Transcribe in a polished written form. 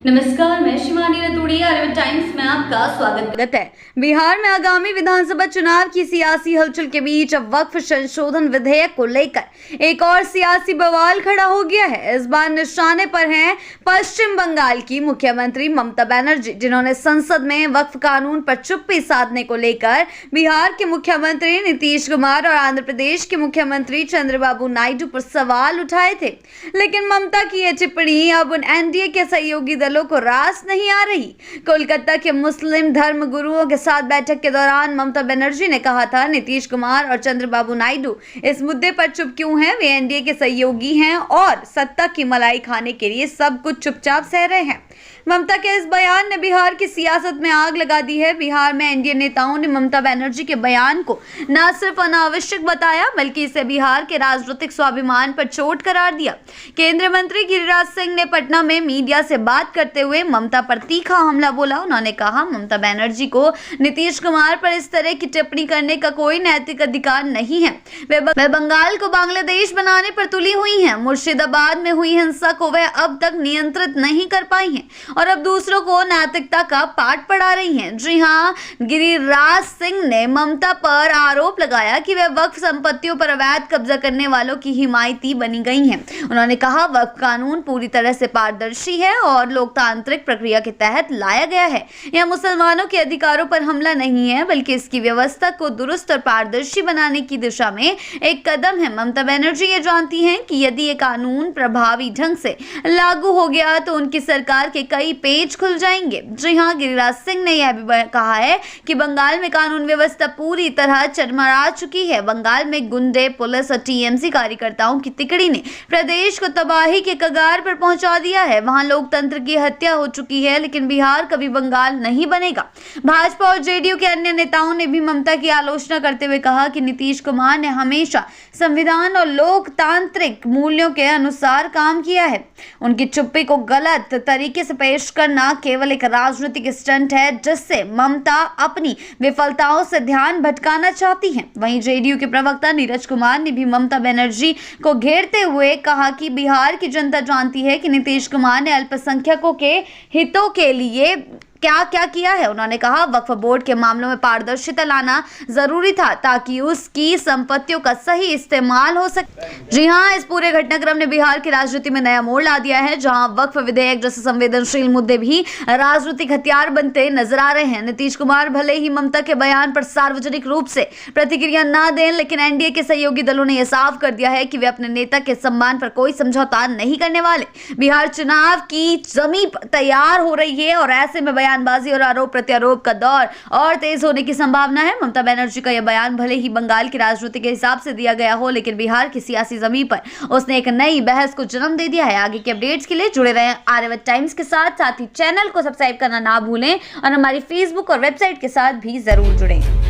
नमस्कार, मैं शिवानी रतूड़ी, आर्यभट्ट टाइम्स में आपका स्वागत है। बिहार में आगामी विधानसभा चुनाव की सियासी हलचल के बीच अब वक्फ संशोधन विधेयक को लेकर एक और सियासी बवाल खड़ा हो गया है। इस बार निशाने पर हैं पश्चिम बंगाल की मुख्यमंत्री ममता बनर्जी, जिन्होंने संसद में वक्फ कानून पर चुप्पी साधने को लेकर बिहार के मुख्यमंत्री नीतीश कुमार और आंध्र प्रदेश के मुख्यमंत्री चंद्रबाबू नायडू पर सवाल उठाए थे। लेकिन ममता की यह टिप्पणी अब उन एनडीए के सहयोगी दलों को रास नहीं आ रही। कोलकाता के मुस्लिम धर्म गुरुओं के साथ बैठक के दौरान ममता बनर्जी ने कहा था, नीतीश कुमार और चंद्रबाबू नायडू इस मुद्दे पर चुप क्यों हैं? वे एनडीए के सहयोगी हैं और सत्ता की मलाई खाने के लिए सब कुछ चुपचाप सह रहे हैं। ममता के इस बयान ने बिहार की सियासत में आग लगा दी है। बिहार में एनडीए नेताओं ने ममता बनर्जी के बयान को न सिर्फ अनावश्यक बताया, बल्कि इसे बिहार के राजनीतिक स्वाभिमान पर चोट करार दिया। केंद्रीय मंत्री गिरिराज सिंह ने पटना में मीडिया से बात करते हुए ममता पर तीखा हमला बोला। उन्होंने कहा, ममता बनर्जी को नीतीश कुमार पर इस तरह की टिप्पणी करने का कोई नैतिक अधिकार नहीं है। वे बंगाल को बांग्लादेश बनाने पर तुली हुई हैं। मुर्शिदाबाद में हुई हिंसा को वह अब तक नियंत्रित नहीं कर पाई हैं और अब दूसरों को नैतिकता का पाठ पढ़ा रही हैं। जी हां, गिरिराज सिंह ने ममता पर आरोप लगाया कि वह वक्फ संपत्तियों पर अवैध कब्जा करने वालों की हिमायती बनी गई हैं। उन्होंने कहा, वक्फ कानून पूरी तरह से पारदर्शी है और लोकतांत्रिक प्रक्रिया के तहत लाया गया है। यह मुसलमानों के अधिकारों पर हमला नहीं है, बल्कि इसकी व्यवस्था को दुरुस्त और पारदर्शी बनाने की दिशा में एक कदम है। ममता बनर्जी ये जानती हैं कि यदि ये कानून प्रभावी ढंग से लागू हो गया तो उनकी सरकार के कई पेज खुल जाएंगे। जी हां, गिरिराज सिंह ने यह भी कहा है कि बंगाल में कानून व्यवस्था पूरी तरह चरमरा चुकी है। बंगाल में गुंडे, पुलिस और टीएमसी कार्यकर्ताओं की तिकड़ी ने प्रदेश को तबाही के कगार पर पहुंचा दिया है। वहां लोकतंत्र की हत्या हो चुकी है, लेकिन बिहार कभी बंगाल नहीं बनेगा। भाजपा और जेडीयू के अन्य नेताओं ने भी ममता की आलोचना करते हुए कहा कि नीतीश कुमार ने हमेशा संविधान और लोकतांत्रिक मूल्यों के अनुसार काम किया है। उनकी चुप्पी को गलत तरीके से पेश करना केवल एक राजनीतिक स्टंट है, जिससे ममता अपनी विफलताओं से ध्यान भटकाना चाहती हैं। वहीं जेडीयू के प्रवक्ता नीरज कुमार ने भी ममता बनर्जी को घेरते हुए कहा कि बिहार की जनता जानती है कि नीतीश कुमार ने अल्पसंख्यकों के हितों के लिए क्या क्या किया है। उन्होंने कहा, वक्फ बोर्ड के मामलों में पारदर्शिता लाना जरूरी था ताकि उसकी संपत्तियों का सही इस्तेमाल हो सके। जी हां, इस पूरे घटनाक्रम ने बिहार की राजनीति में नया मोड़ ला दिया है, जहां वक्फ विधेयक जैसे संवेदनशील मुद्दे भी राजनीतिक हथियार बनते नजर आ रहे हैं। नीतीश कुमार भले ही ममता के बयान पर सार्वजनिक रूप से प्रतिक्रिया न दें, लेकिन एनडीए के सहयोगी दलों ने यह साफ कर दिया है कि वे अपने नेता के सम्मान पर कोई समझौता नहीं करने वाले। बिहार चुनाव की जमीन तैयार हो रही है और ऐसे में बयानबाजी और आरोप प्रत्यारोप का दौर और तेज होने की संभावना है। ममता बनर्जी का यह बयान भले ही बंगाल की राजनीति के हिसाब से दिया गया हो, लेकिन बिहार की सियासी जमीन पर उसने एक नई बहस को जन्म दे दिया है। आगे के अपडेट्स के लिए जुड़े रहें आर्यभट्ट टाइम्स के साथ ही चैनल को सब्सक्राइब करना ना भूलें और हमारी फेसबुक और वेबसाइट के साथ भी जरूर जुड़ें।